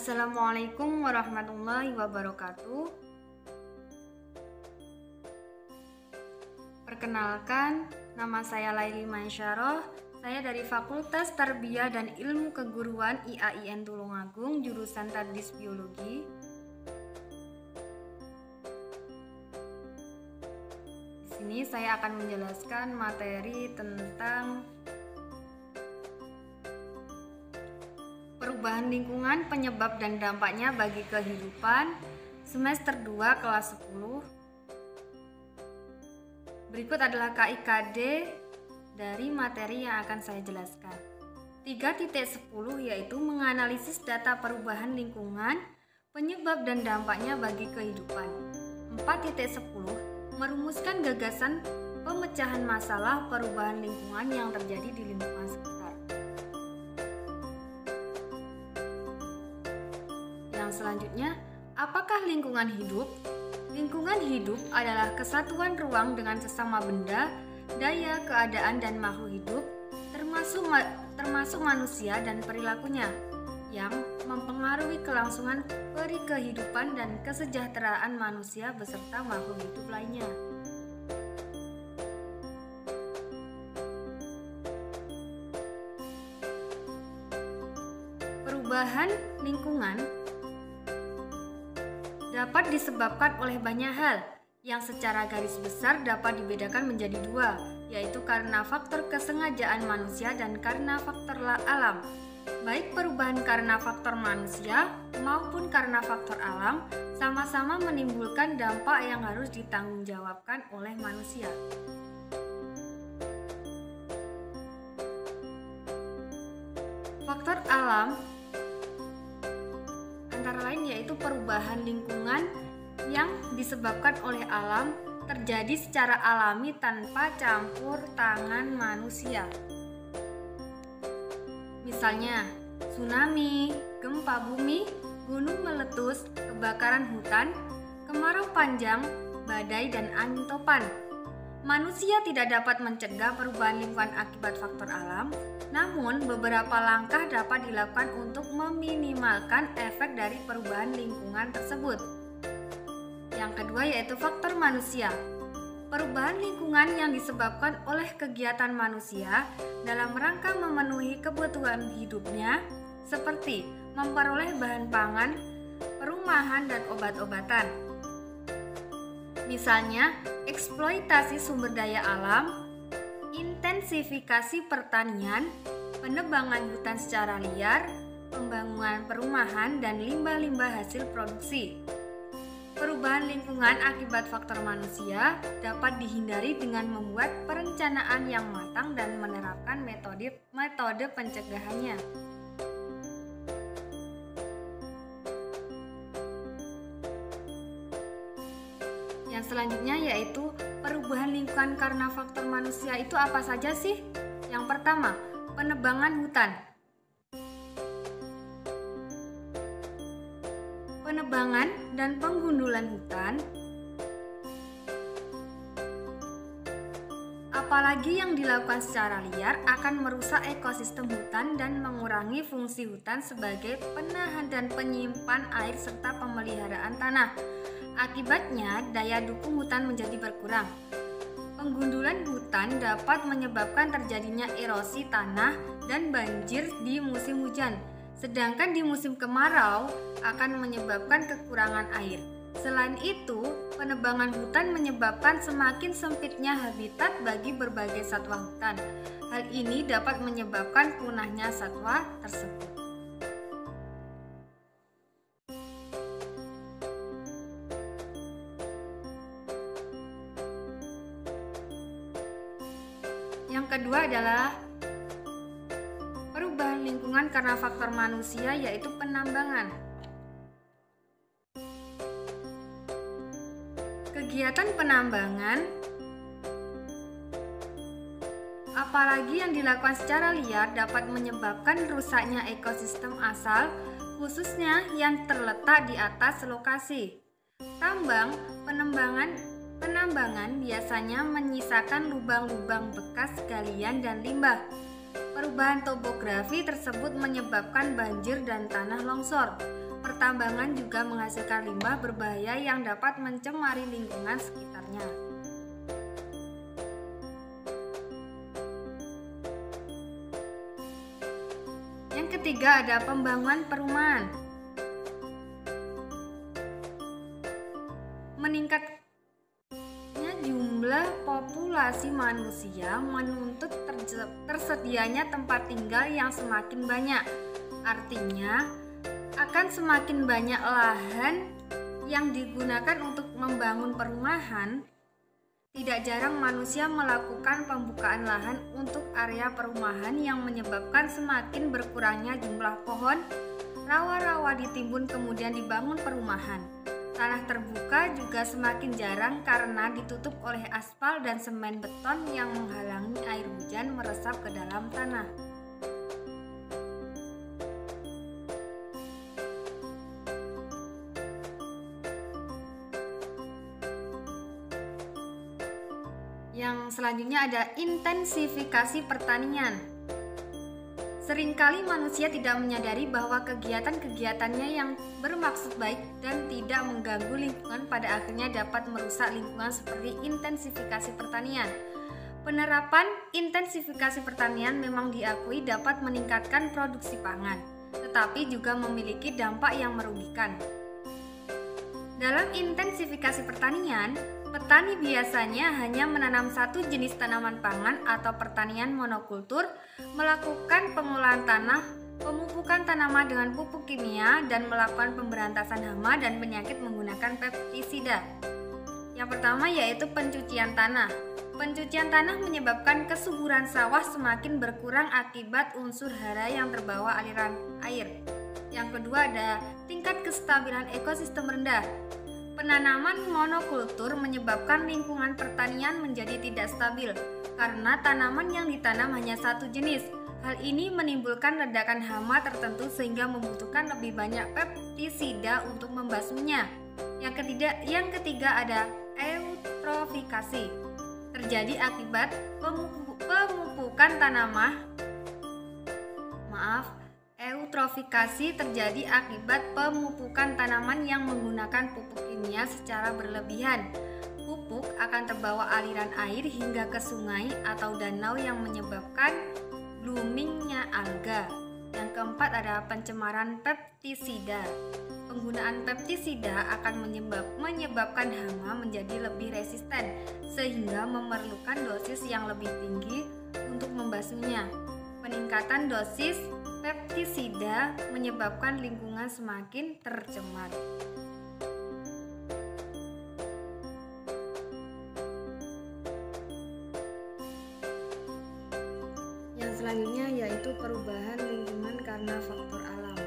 Assalamualaikum warahmatullahi wabarakatuh. Perkenalkan, nama saya Laili Maisyarah. Saya dari Fakultas Tarbiyah dan Ilmu Keguruan IAIN Tulungagung, jurusan Tadris Biologi. Di sini saya akan menjelaskan materi tentang perubahan lingkungan, penyebab dan dampaknya bagi kehidupan, semester 2 kelas 10. Berikut adalah KIKD dari materi yang akan saya jelaskan. 3.10 yaitu menganalisis data perubahan lingkungan, penyebab dan dampaknya bagi kehidupan. 4.10 merumuskan gagasan pemecahan masalah perubahan lingkungan yang terjadi di lingkungan sekitar. Yang selanjutnya, apakah lingkungan hidup? Lingkungan hidup adalah kesatuan ruang dengan sesama benda, daya, keadaan, dan makhluk hidup, termasuk manusia dan perilakunya, yang mempengaruhi kelangsungan kehidupan dan kesejahteraan manusia beserta makhluk hidup lainnya. Perubahan lingkungan dapat disebabkan oleh banyak hal yang secara garis besar dapat dibedakan menjadi dua, yaitu karena faktor kesengajaan manusia dan karena faktor alam. Baik perubahan karena faktor manusia maupun karena faktor alam sama-sama menimbulkan dampak yang harus ditanggungjawabkan oleh manusia. Faktor alam antara lain yaitu perubahan lingkungan yang disebabkan oleh alam terjadi secara alami tanpa campur tangan manusia. Misalnya, tsunami, gempa bumi, gunung meletus, kebakaran hutan, kemarau panjang, badai, dan angin topan. Manusia tidak dapat mencegah perubahan lingkungan akibat faktor alam, namun beberapa langkah dapat dilakukan untuk meminimalkan efek dari perubahan lingkungan tersebut. Yang kedua yaitu faktor manusia. Perubahan lingkungan yang disebabkan oleh kegiatan manusia dalam rangka memenuhi kebutuhan hidupnya seperti memperoleh bahan pangan, perumahan, dan obat-obatan. Misalnya, eksploitasi sumber daya alam, intensifikasi pertanian, penebangan hutan secara liar, pembangunan perumahan, dan limbah-limbah hasil produksi. Perubahan lingkungan akibat faktor manusia dapat dihindari dengan membuat perencanaan yang matang dan menerapkan metode pencegahannya. Yang selanjutnya yaitu perubahan lingkungan karena faktor manusia itu apa saja sih? Yang pertama, penebangan hutan. Penebangan dan penggundulan hutan, apalagi yang dilakukan secara liar, akan merusak ekosistem hutan dan mengurangi fungsi hutan sebagai penahan dan penyimpan air serta pemeliharaan tanah. Akibatnya, daya dukung hutan menjadi berkurang. Penggundulan hutan dapat menyebabkan terjadinya erosi tanah dan banjir di musim hujan. Sedangkan di musim kemarau akan menyebabkan kekurangan air. Selain itu, penebangan hutan menyebabkan semakin sempitnya habitat bagi berbagai satwa hutan. Hal ini dapat menyebabkan punahnya satwa tersebut. Yang kedua adalah perubahan lingkungan karena faktor manusia yaitu penambangan. Kegiatan penambangan, apalagi yang dilakukan secara liar, dapat menyebabkan rusaknya ekosistem asal, khususnya yang terletak di atas lokasi. Penambangan biasanya menyisakan lubang-lubang bekas galian dan limbah. Perubahan topografi tersebut menyebabkan banjir dan tanah longsor. Pertambangan juga menghasilkan limbah berbahaya yang dapat mencemari lingkungan sekitarnya. Yang ketiga ada pembangunan perumahan. Meningkatnya jumlah populasi manusia menuntut tersedianya tempat tinggal yang semakin banyak. Artinya, akan semakin banyak lahan yang digunakan untuk membangun perumahan. Tidak jarang manusia melakukan pembukaan lahan untuk area perumahan yang menyebabkan semakin berkurangnya jumlah pohon, rawa-rawa ditimbun kemudian dibangun perumahan. Tanah terbuka juga semakin jarang karena ditutup oleh aspal dan semen beton yang menghalangi air hujan meresap ke dalam tanah. Yang selanjutnya ada intensifikasi pertanian. Seringkali manusia tidak menyadari bahwa kegiatan-kegiatannya yang bermaksud baik dan tidak mengganggu lingkungan pada akhirnya dapat merusak lingkungan seperti intensifikasi pertanian. Penerapan intensifikasi pertanian memang diakui dapat meningkatkan produksi pangan, tetapi juga memiliki dampak yang merugikan. Dalam intensifikasi pertanian, petani biasanya hanya menanam satu jenis tanaman pangan atau pertanian monokultur, melakukan pengolahan tanah, pemupukan tanaman dengan pupuk kimia, dan melakukan pemberantasan hama dan penyakit menggunakan pestisida. Yang pertama yaitu pencucian tanah. Pencucian tanah menyebabkan kesuburan sawah semakin berkurang akibat unsur hara yang terbawa aliran air. Yang kedua ada tingkat kestabilan ekosistem rendah. Penanaman monokultur menyebabkan lingkungan pertanian menjadi tidak stabil karena tanaman yang ditanam hanya satu jenis. Hal ini menimbulkan ledakan hama tertentu sehingga membutuhkan lebih banyak pestisida untuk membasminya. Yang ketiga ada eutrofikasi. Terjadi akibat pemupukan Eutrofikasi terjadi akibat pemupukan tanaman yang menggunakan pupuk kimia secara berlebihan. Pupuk akan terbawa aliran air hingga ke sungai atau danau yang menyebabkan bloomingnya alga. Yang keempat ada pencemaran pestisida. Penggunaan pestisida akan menyebabkan hama menjadi lebih resisten sehingga memerlukan dosis yang lebih tinggi untuk membasminya. Peningkatan dosis pestisida menyebabkan lingkungan semakin tercemar. Yang selanjutnya yaitu perubahan lingkungan karena faktor alam.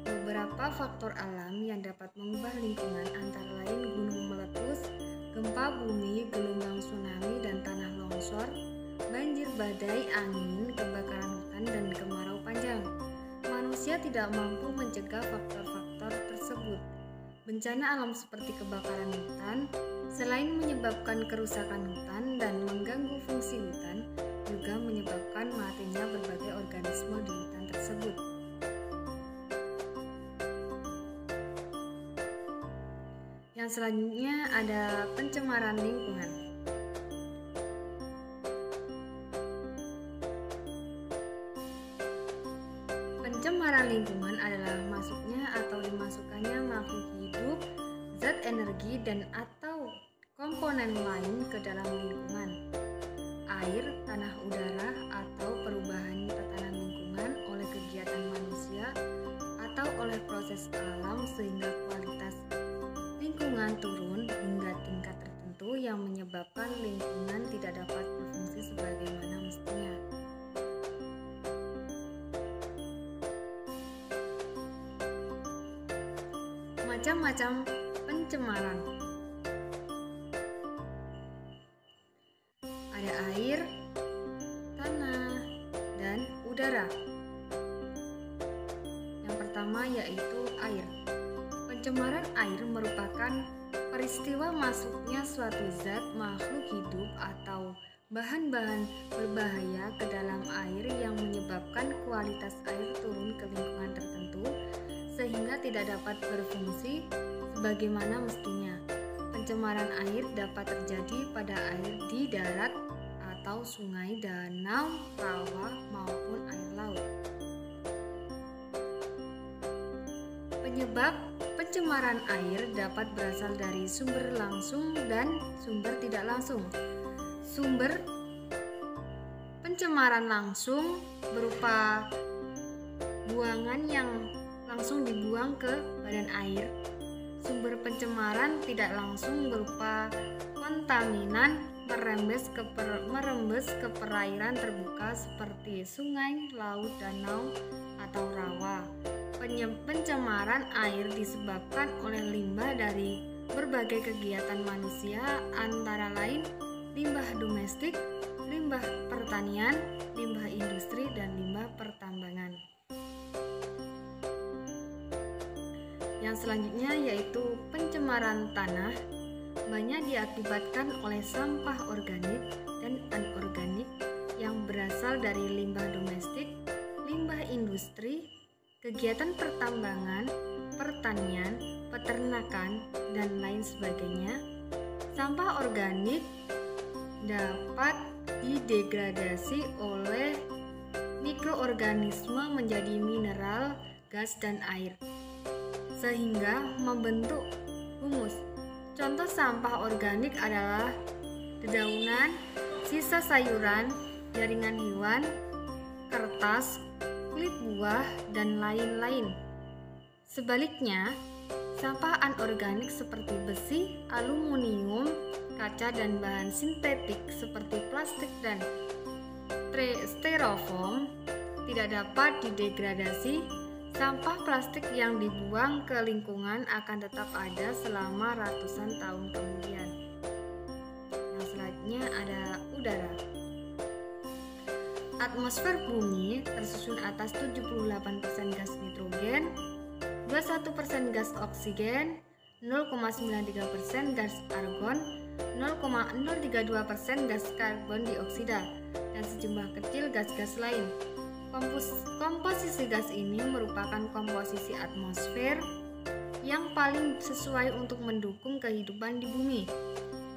Beberapa faktor alam yang dapat mengubah lingkungan antara lain gunung meletus, gempa bumi, gelombang tsunami dan tanah longsor, banjir badai, angin, kebakaran hutan, dan kemarau panjang. Manusia tidak mampu mencegah faktor-faktor tersebut. Bencana alam seperti kebakaran hutan, selain menyebabkan kerusakan hutan dan mengganggu fungsi hutan, juga menyebabkan matinya berbagai organisme di hutan tersebut. Yang selanjutnya ada pencemaran lingkungan. Pencemaran lingkungan adalah masuknya atau dimasukkannya makhluk hidup, zat energi dan atau komponen lain ke dalam lingkungan, air, tanah, udara, atau perubahan tatanan lingkungan oleh kegiatan manusia atau oleh proses alam sehingga kualitas lingkungan turun hingga tingkat tertentu yang menyebabkan lingkungan tidak dapat berfungsi sebagaimana mestinya. Macam-macam pencemaran. Ada air, tanah, dan udara. Yang pertama yaitu air. Pencemaran air merupakan peristiwa masuknya suatu zat, makhluk hidup, atau bahan-bahan berbahaya ke dalam air yang menyebabkan kualitas air turun ke lingkungan tertentu sehingga tidak dapat berfungsi sebagaimana mestinya. Pencemaran air dapat terjadi pada air di darat atau sungai, danau, rawa, maupun air laut. Penyebab pencemaran air dapat berasal dari sumber langsung dan sumber tidak langsung. Sumber pencemaran langsung berupa buangan yang langsung dibuang ke badan air. Sumber pencemaran tidak langsung berupa kontaminan merembes ke perairan terbuka seperti sungai, laut, danau, atau rawa. Pencemaran air disebabkan oleh limbah dari berbagai kegiatan manusia, antara lain limbah domestik, limbah pertanian, limbah industri, dan limbah pertambangan. Yang selanjutnya yaitu pencemaran tanah, banyak diakibatkan oleh sampah organik dan anorganik yang berasal dari limbah domestik, limbah industri, kegiatan pertambangan, pertanian, peternakan, dan lain sebagainya. Sampah organik dapat didegradasi oleh mikroorganisme menjadi mineral, gas, dan air, sehingga membentuk humus. Contoh sampah organik adalah dedaunan, sisa sayuran, jaringan hewan, kertas, kulit buah, dan lain-lain. Sebaliknya, sampah anorganik seperti besi, aluminium, kaca, dan bahan sintetik seperti plastik dan styrofoam tidak dapat didegradasi. Sampah plastik yang dibuang ke lingkungan akan tetap ada selama ratusan tahun kemudian. Yang selanjutnya ada udara. Atmosfer bumi tersusun atas 78% gas nitrogen, 21% gas oksigen, 0,93% gas argon, 0,032% gas karbon dioksida, dan sejumlah kecil gas-gas lain. Komposisi gas ini merupakan komposisi atmosfer yang paling sesuai untuk mendukung kehidupan di bumi.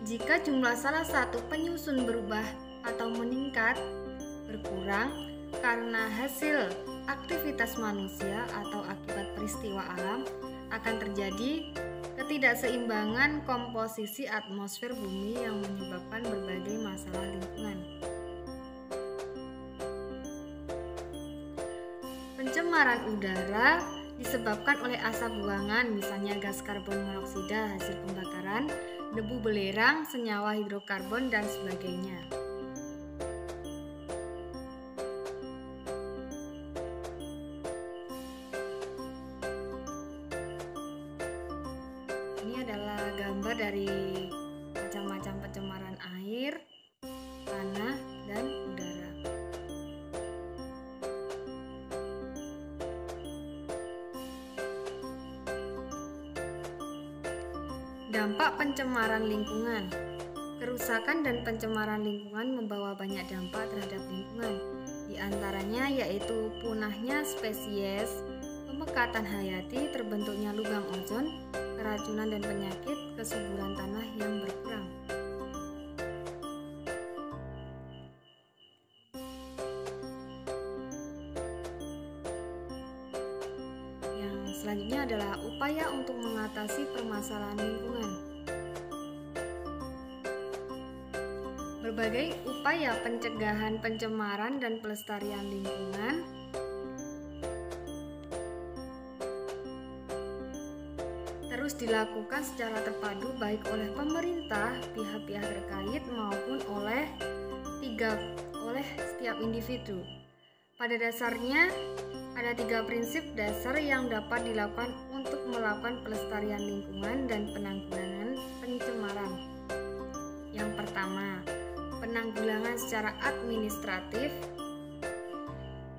Jika jumlah salah satu penyusun berubah atau meningkat, berkurang karena hasil aktivitas manusia atau akibat peristiwa alam, akan terjadi ketidakseimbangan komposisi atmosfer bumi yang menyebabkan berbagai masalah lingkungan. Pencemaran udara disebabkan oleh asap buangan, misalnya gas karbon monoksida hasil pembakaran, debu belerang, senyawa hidrokarbon, dan sebagainya. Ini adalah gambar dari macam-macam pencemaran air, tanah, dan udara. Dampak pencemaran lingkungan. Kerusakan dan pencemaran lingkungan membawa banyak dampak terhadap lingkungan. Di antaranya yaitu punahnya spesies, pemekatan hayati, terbentuknya lubang ozon, keracunan dan penyakit, kesuburan tanah yang berkurang. Yang selanjutnya adalah upaya untuk mengatasi permasalahan lingkungan. Berbagai upaya pencegahan pencemaran dan pelestarian lingkungan terus dilakukan secara terpadu baik oleh pemerintah, pihak-pihak terkait maupun oleh setiap individu. Pada dasarnya ada 3 prinsip dasar yang dapat dilakukan untuk melakukan pelestarian lingkungan dan penanggulangan pencemaran. Yang pertama, penanggulangan secara administratif.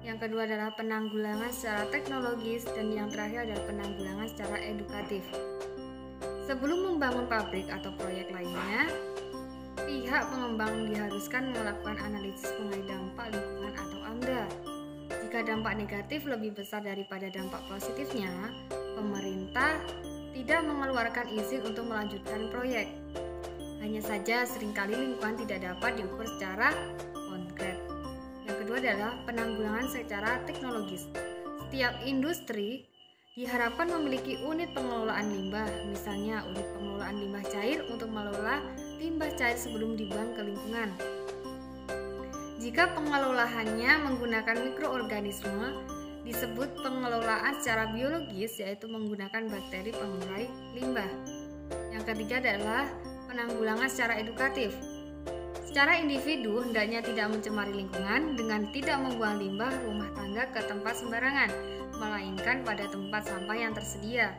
Yang kedua adalah penanggulangan secara teknologis, dan yang terakhir adalah penanggulangan secara edukatif. Sebelum membangun pabrik atau proyek lainnya, pihak pengembang diharuskan melakukan analisis mengenai dampak lingkungan atau AMDA. Jika dampak negatif lebih besar daripada dampak positifnya, pemerintah tidak mengeluarkan izin untuk melanjutkan proyek. Hanya saja seringkali lingkungan tidak dapat diukur secara konkret. Yang kedua adalah penanggulangan secara teknologis. Setiap industri diharapkan memiliki unit pengelolaan limbah, misalnya unit pengelolaan limbah cair untuk mengelola limbah cair sebelum dibuang ke lingkungan. Jika pengelolaannya menggunakan mikroorganisme, disebut pengelolaan secara biologis, yaitu menggunakan bakteri pengurai limbah. Yang ketiga adalah penanggulangan secara edukatif. Secara individu, hendaknya tidak mencemari lingkungan dengan tidak membuang limbah rumah tangga ke tempat sembarangan, melainkan pada tempat sampah yang tersedia.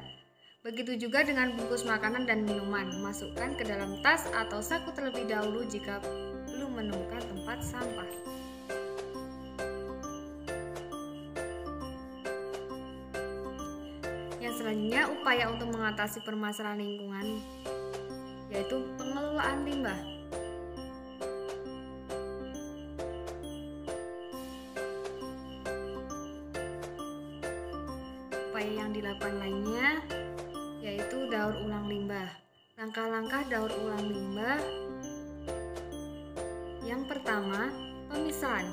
Begitu juga dengan bungkus makanan dan minuman, masukkan ke dalam tas atau saku terlebih dahulu jika belum menemukan tempat sampah. Yang selanjutnya, upaya untuk mengatasi permasalahan lingkungan, yaitu pengelolaan limbah. Upaya yang dilakukan lainnya yaitu daur ulang limbah. Langkah-langkah daur ulang limbah. Yang pertama, pemisahan.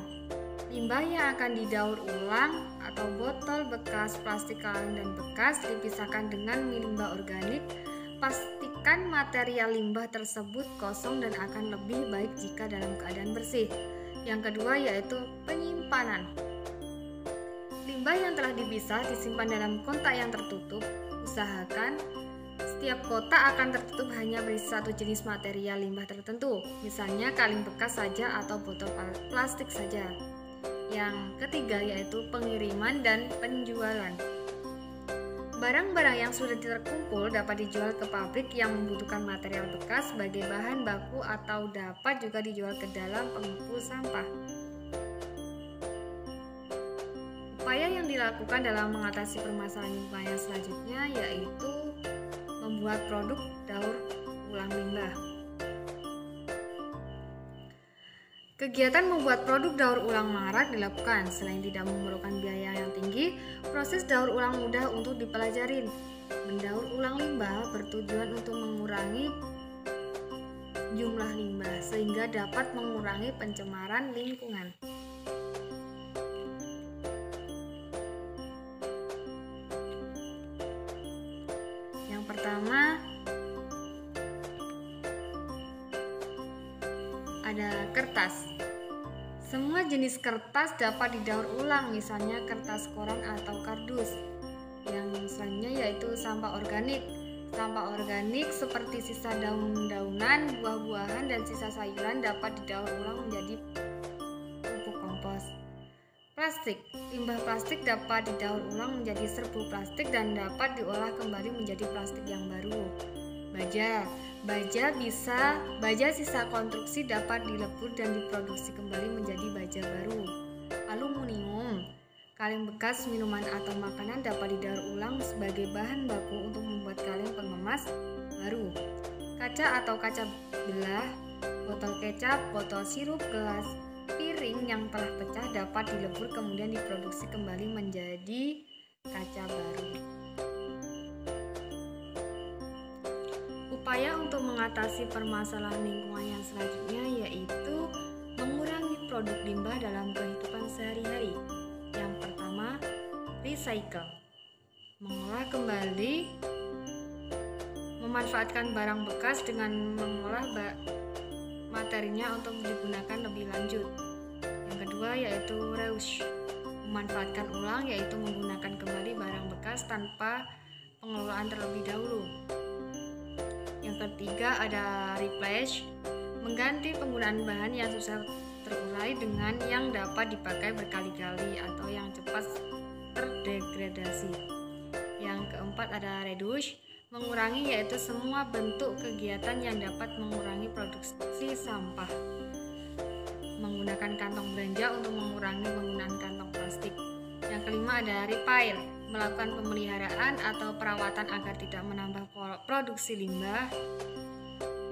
Limbah yang akan didaur ulang atau botol bekas, plastik kaleng dan bekas dipisahkan dengan limbah organik. Pastikan material limbah tersebut kosong dan akan lebih baik jika dalam keadaan bersih. Yang kedua yaitu penyimpanan. Limbah yang telah dipisah disimpan dalam kotak yang tertutup. Usahakan setiap kotak akan tertutup hanya berisi satu jenis material limbah tertentu, misalnya kaleng bekas saja atau botol plastik saja. Yang ketiga yaitu pengiriman dan penjualan. Barang-barang yang sudah terkumpul dapat dijual ke pabrik yang membutuhkan material bekas sebagai bahan baku atau dapat juga dijual ke dalam pengepul sampah. Upaya yang dilakukan dalam mengatasi permasalahan lingkungan yang selanjutnya yaitu membuat produk daur ulang limbah. Kegiatan membuat produk daur ulang marak dilakukan. Selain tidak memerlukan biaya yang tinggi, proses daur ulang mudah untuk dipelajari. Mendaur ulang limbah bertujuan untuk mengurangi jumlah limbah sehingga dapat mengurangi pencemaran lingkungan. Yang pertama ada kertas. Semua jenis kertas dapat didaur ulang, misalnya kertas koran atau kardus. Yang selanjutnya yaitu sampah organik. Sampah organik seperti sisa daun-daunan, buah-buahan, dan sisa sayuran dapat didaur ulang menjadi pupuk kompos. Plastik. Limbah plastik dapat didaur ulang menjadi serbuk plastik dan dapat diolah kembali menjadi plastik yang baru. Baja sisa konstruksi dapat dilebur dan diproduksi kembali menjadi baja baru. Aluminium. Kaleng bekas minuman atau makanan dapat didaur ulang sebagai bahan baku untuk membuat kaleng pengemas baru. Kaca atau kaca belah, botol kecap, botol sirup, gelas, piring yang telah pecah dapat dilebur kemudian diproduksi kembali menjadi kaca baru. Upaya untuk mengatasi permasalahan lingkungan yang selanjutnya yaitu mengurangi produk limbah dalam kehidupan sehari-hari. Yang pertama, recycle. Mengolah kembali, memanfaatkan barang bekas dengan mengolah materinya untuk digunakan lebih lanjut. Yang kedua yaitu reuse. Memanfaatkan ulang yaitu menggunakan kembali barang bekas tanpa pengelolaan terlebih dahulu. Yang ketiga ada replace, mengganti penggunaan bahan yang susah terurai dengan yang dapat dipakai berkali-kali atau yang cepat terdegradasi. Yang keempat ada reduce, mengurangi yaitu semua bentuk kegiatan yang dapat mengurangi produksi sampah. Menggunakan kantong belanja untuk mengurangi penggunaan kantong plastik. Yang kelima ada repair, melakukan pemeliharaan atau perawatan agar tidak menambah produksi limbah.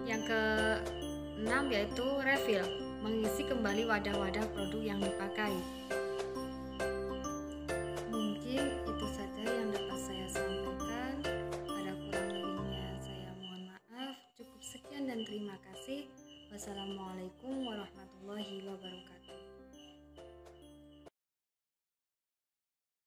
Yang keenam yaitu refill, mengisi kembali wadah-wadah produk yang dipakai. Mungkin itu saja yang dapat saya sampaikan. dan terima kasih. Wassalamualaikum warahmatullahi wabarakatuh.